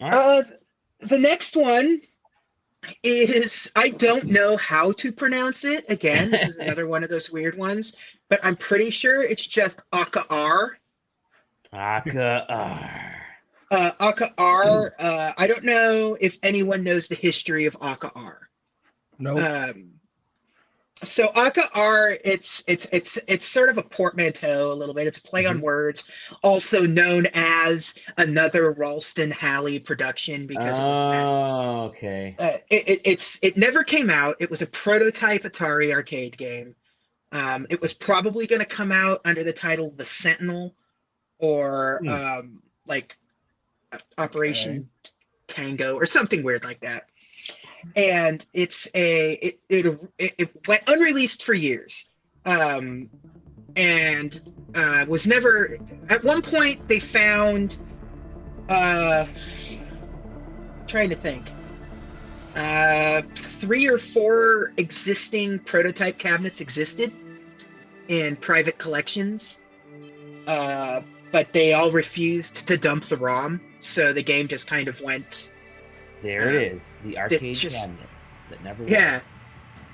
All right. Uh, the next one is I don't know how to pronounce it. Again, this is another one of those weird ones, but I'm pretty sure it's just Akka Arrh. Akka Arrh. Akka Arrh. I don't know if anyone knows the history of Akka Arrh. Nope. So Akka Arrh, it's sort of a portmanteau a little bit. It's a play on Mhm. words, also known as another Ralston Halley production because it was that. Oh, okay. It never came out. It was a prototype Atari arcade game. It was probably going to come out under the title The Sentinel or Hmm. like Okay. Operation Tango or something weird like that. And it went unreleased for years, um, and was never. At one point, they found. Uh, trying to think. Uh, 3 or 4 existing prototype cabinets existed in private collections, uh, but they all refused to dump the ROM, so the game just kind of went. There it Um, is. The it arcade just cabinet that never yeah, was.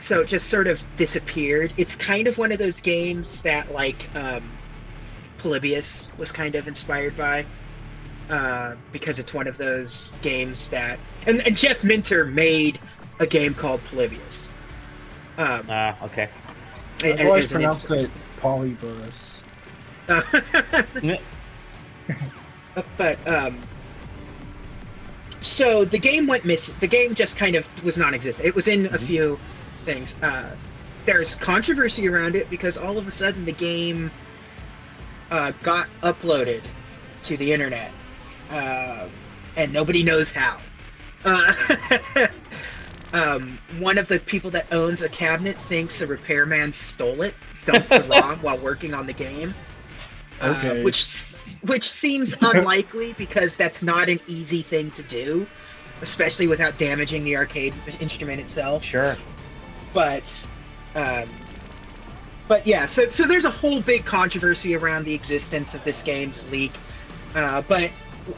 so it just sort of disappeared. It's kind of one of those games that like Polybius was kind of inspired by, because it's one of those games that and Jeff Minter made a game called Polybius. Um, Ah, okay. I've always as an pronounced it polybus. Mm. but so the game went missing. The game just kind of was non-existent. It was in a Mhm. few things. There's controversy around it because all of a sudden the game got uploaded to the internet, uh, and nobody knows how. Uh, one of the people that owns a cabinet thinks a repairman stole it, dumped the ROM while working on the game, Okay. which seems unlikely because that's not an easy thing to do, especially without damaging the arcade instrument itself. Sure. But um, yeah, so there's a whole big controversy around the existence of this game's leak. But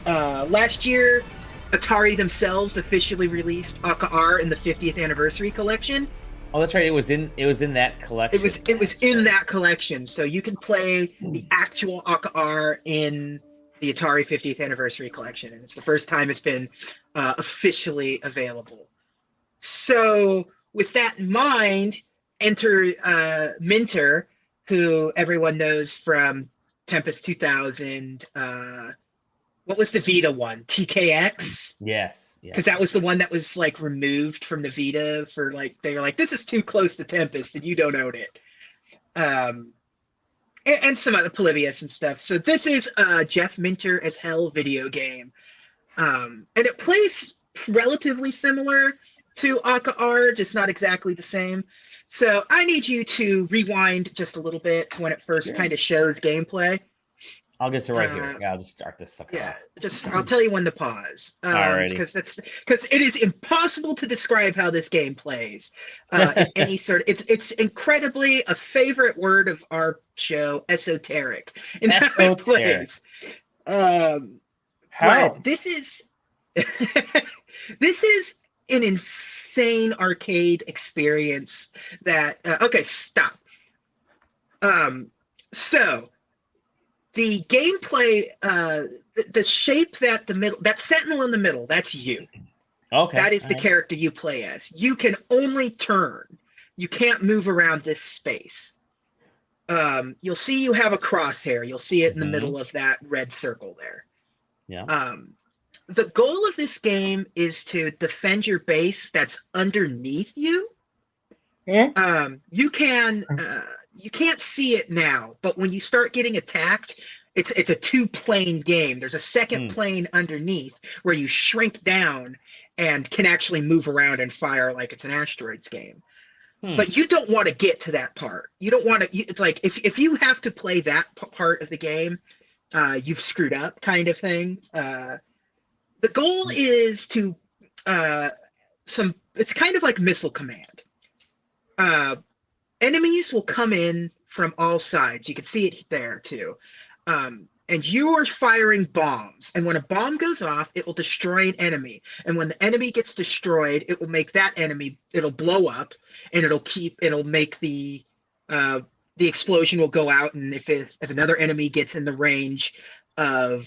last year, Atari themselves officially released Akka Arrh in the 50th anniversary collection. Oh, that's right. It was in that collection. It was That's in right. that collection, so you can play the actual Akka Arrh in the Atari 50th anniversary collection, and it's the first time it's been officially available. So, with that in mind, enter Minter, who everyone knows from Tempest 2000. What was the Vita one? TKX? Yes. Because Yes. that Yes. was the one that was like removed from the Vita for like, they were like, this is too close to Tempest and you don't own it. Um, and some other Polybius and stuff. So this is a Jeff Minter as hell video game. And it plays relatively similar to Akka Arrh, just not exactly the same. So I need you to rewind just a little bit to when it first Sure. kind of shows gameplay. I'll get to right here. Uh, Yeah, I'll just start this sucker yeah, off. just I'll tell you when to pause, Alrighty. because it is impossible to describe how this game plays in any sort of. It's incredibly a favorite word of our show, esoteric, in how it Esoteric. plays. Um, How? but this is this is an insane arcade experience that okay, stop. So the gameplay, the shape that the middle, that sentinel in the middle, that's you. Okay. That is All the right. character you play as. You can only turn. You can't move around this space. You'll see you have a crosshair. You'll see it in the Hmm. middle of that red circle there. Yeah. The goal of this game is to defend your base that's underneath you. Eh? You can't see it now, but when you start getting attacked, it's a two-plane game. There's a second Hmm. plane underneath where you shrink down and can actually move around and fire like it's an asteroids game. Hmm. But you don't want to get to that part. You don't want to. It's like if you have to play that part of the game, you've screwed up, kind of thing. The goal is to uh, some. It's kind of like missile command. Uh, Enemies will come in from all sides. You can see it there too. and you are firing bombs. And when a bomb goes off, it will destroy an enemy. And when the enemy gets destroyed, it will make that enemy, it'll blow up, and it'll make the explosion will go out. And if another enemy gets in the range of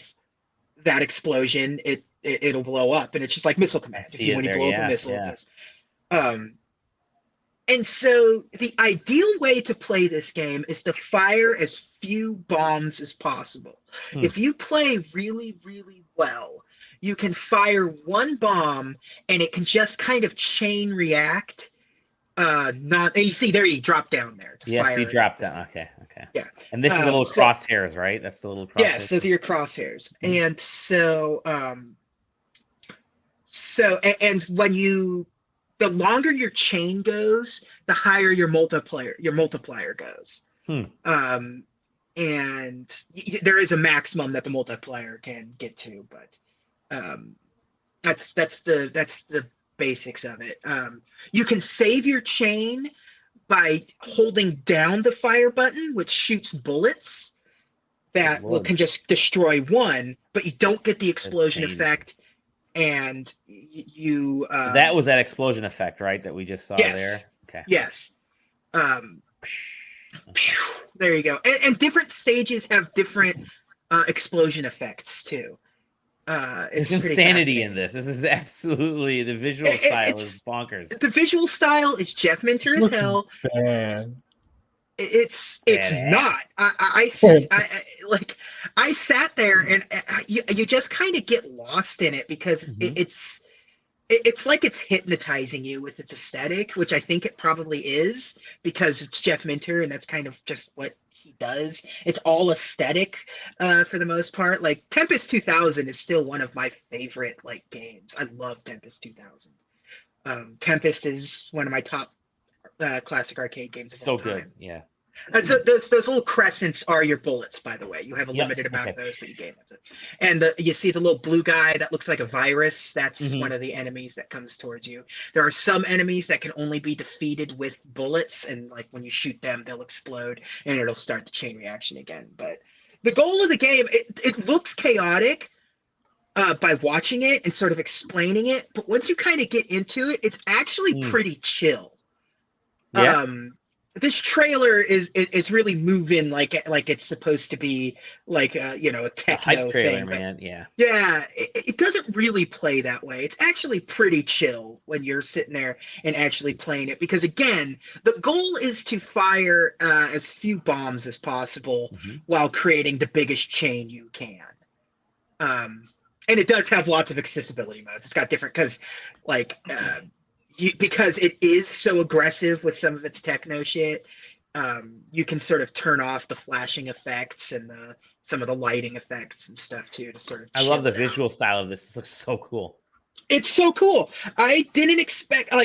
that explosion, it'll blow up. And it's just like Missile Command. When you blow up a missile, it does. And so the ideal way to play this game is to fire as few bombs as possible. If you play really, really well, you can fire one bomb and it can just kind of chain react. And you see there, you drop down there. Yes, you drop down. Okay. Yeah. And this is the little crosshairs, right? That's the little crosshairs. Yes, those are your crosshairs. And so, and when the longer your chain goes, the higher your multiplier goes. And there is a maximum that the multiplier can get to, but that's the basics of it. You can save your chain by holding down the fire button, which shoots bullets that can just destroy one, but you don't get the explosion effect. And you so that was that explosion effect, right? That we just saw there. Okay. Yes. There you go. And different stages have different explosion effects too. There's insanity in this. This is absolutely, the visual style is bonkers. The visual style is Jeff Minter as hell. Bad. It's not. I sat there and you just kind of get lost in it because it's like it's hypnotizing you with its aesthetic, which I think it probably is because it's Jeff Minter and that's kind of just what he does. It's all aesthetic for the most part. Like Tempest 2000 is still one of my favorite games. I love Tempest 2000. Tempest is one of my top classic arcade games of all time. Good, yeah. So those little crescents are your bullets, by the way. You have a limited amount of those that you gain. And you see the little blue guy that looks like a virus. That's one of the enemies that comes towards you. There are some enemies that can only be defeated with bullets, and when you shoot them, they'll explode, and it'll start the chain reaction again. But the goal of the game, it looks chaotic by watching it and sort of explaining it, but once you kind of get into it, it's actually pretty chill. Yeah. This trailer is really moving like it's supposed to be a techno hype trailer, thing, man. Yeah. Yeah, it doesn't really play that way. It's actually pretty chill when you're sitting there and actually playing it because again, the goal is to fire as few bombs as possible while creating the biggest chain you can. And it does have lots of accessibility modes. It's got different because it is so aggressive with some of its techno shit, you can sort of turn off the flashing effects and some of the lighting effects and stuff too to sort of. I love the visual style of this. It looks so cool. It's so cool. I didn't expect to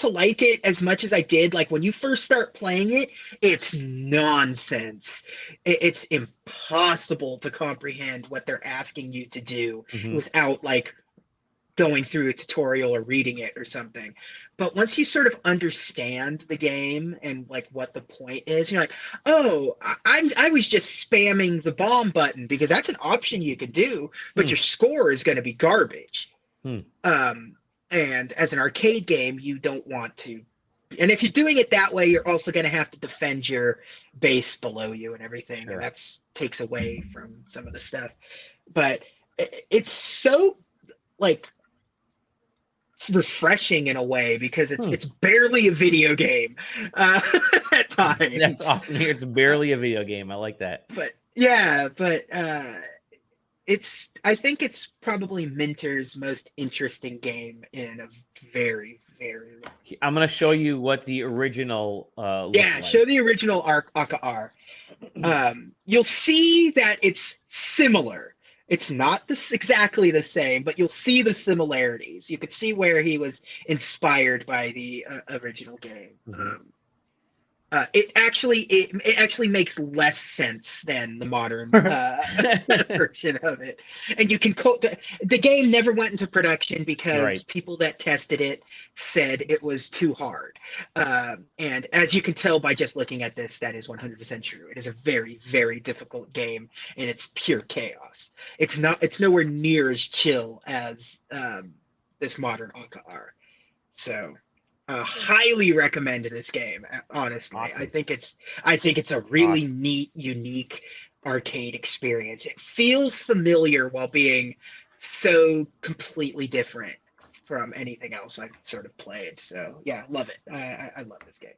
like it as much as I did. When you first start playing it, it's nonsense. It's impossible to comprehend what they're asking you to do without going through a tutorial or reading it or something. But once you sort of understand the game and what the point is, you're like, oh, I was just spamming the bomb button because that's an option you could do, but your score is going to be garbage. And as an arcade game, you don't want to. And if you're doing it that way, you're also going to have to defend your base below you and everything. Sure. And that takes away from some of the stuff. But it's so refreshing in a way because it's barely a video game at times. That's awesome. Here, it's barely a video game. I like that. But I think it's probably Minter's most interesting game in a very, very long time. I'm gonna show you what the original show the original Akka Arrh. You'll see that it's similar. It's not exactly the same, but you'll see the similarities. You could see where he was inspired by the original game. It actually makes less sense than the modern version of it. And you can the game never went into production because people that tested it said it was too hard. And as you can tell by just looking at this, that is 100% true. It is a very, very difficult game, and it's pure chaos. It's nowhere near as chill as this modern Akka Arrh. So highly recommend this game. Honestly, Awesome. I think it's a really neat, unique arcade experience. It feels familiar while being so completely different from anything else I've sort of played. So yeah, love it. I love this game.